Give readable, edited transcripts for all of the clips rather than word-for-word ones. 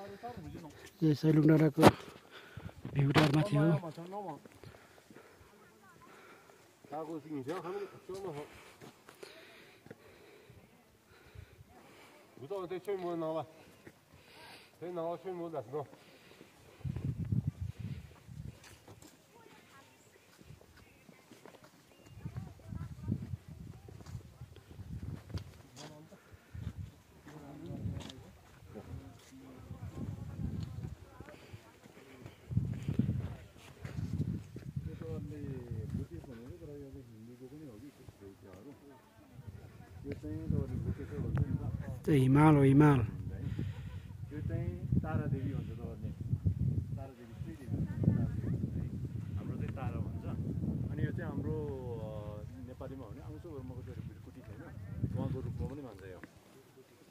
यो सैलुङ डाँडाको भ्यू टारमाथि हो। त्यो हिमाल हो, हिमाल। यो चाहिँ तारादेवी भन्छ तपाईँहरूले, तारादेवी श्रीदेवी हाम्रो चाहिँ तारा भन्छ। अनि यो चाहिँ हाम्रो नेपालीमा भने आउँछ वर्मको त्यो भिरकुटी छैन, उहाँको रूपमा पनि भन्छ यो।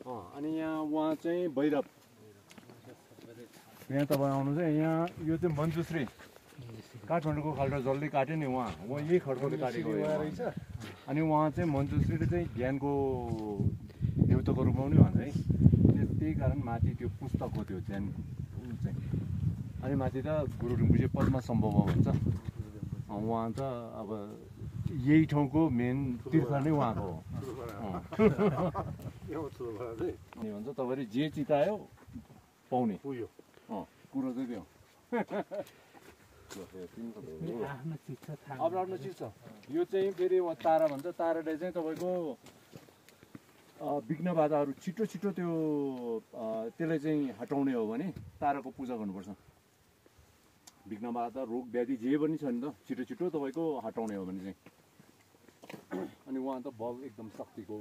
अनि यहाँ उहाँ चाहिँ भैरव, यहाँ तपाईँ आउनु चाहिँ यहाँ यो चाहिँ मञ्जुश्री काठमाडौँको खाल्डो जसले काट्यो नि उहाँ यही खड्कोले काटेको रहेछ। अनि उहाँ चाहिँ मञ्जुश्रीले चाहिँ ज्ञानको देउताको रूपमा पनि भन्छ है। त्यही कारण माथि त्यो पुस्तक हो त्यो ज्ञान चाहिँ। अनि माथि त गुरु रिम्पोछे पद्म सम्भव भन्छ। उहाँ त अब यही ठाउँको मेन तीर्थ नै उहाँको हो। अनि भन्छ तपाईँले जे चितायो पाउने कुरो चाहिँ त्यो आफ्नो चिज छ। यो चाहिँ फेरि तारा भन्छ। ताराले चाहिँ तपाईँको विघ्न बाधाहरू छिटो छिटो त्यो त्यसलाई चाहिँ हटाउने हो भने ताराको पूजा गर्नुपर्छ। विघ्न बाधा रोग व्याधि जे पनि छ नि त छिटो छिटो तपाईँको हटाउने हो भने चाहिँ। अनि उहाँ त बल एकदम शक्तिको